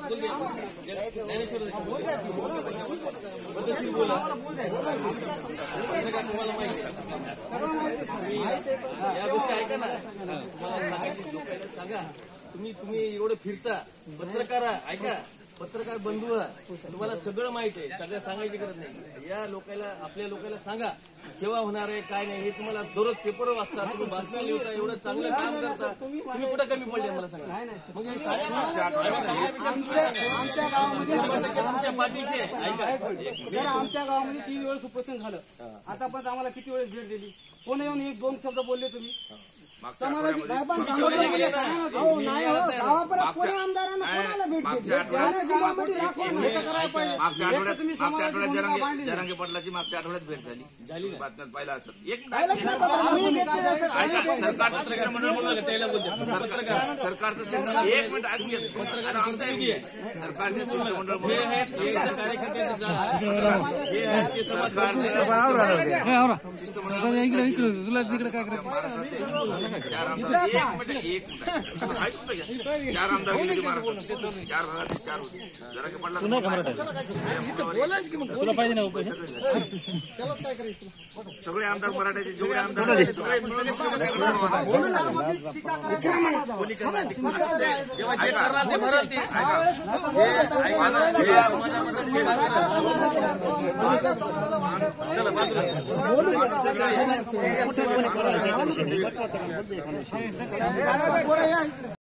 ज्ञानेश्वर पद्धतशीर बोला. तुम्हाला माहिती या गोष्टी ऐका ना. तुम्हाला सांगायची लोकांना सांगा. तुम्ही एवढं फिरता पत्रकार ऐका. पत्रकार बंधू तुम्हाला सगळं माहिती आहे. सगळं सांगायची गरज नाही. या लोकांना आपल्या लोकांना सांगा केव्हा होणार आहे काय नाही हे तुम्हाला दररोज पेपर वाचता तुम्ही बातम्या लिहिता एवढं चांगलं काम करता तुम्ही कुठं कमी पडले मला सांगा. मग हे सांगा ना. तुमच्या पाठीशी ऐका. आमच्या गावामध्ये 3 वेळेस उपोषण झालं. आतापर्यंत आम्हाला किती वेळेस भेट दिली. कोण येऊन 1-2 शब्द बोलले तुम्ही. समाजाची काय पण गावापर्यंत कोणी आमदारांना कोणाला भेट दिली. जरांगे पाटलाची मागच्या आठवड्यात भेट झाली बातम्यात पाहिलं असं. एक सरकारचं शिष्टमंडळ एक मिनिट ऐकून घ्या. सरकारचे शिष्टमंडळ तुला तिकडे काय करायचं. 4 आमदार 4 गेले महाराष्ट्रात. 4 भागात 4 होते. जरांगे पाटला तुला पाहिजे ना सगळे आमदार मराठ्याचे जेवढे आमदार सगळे मिळून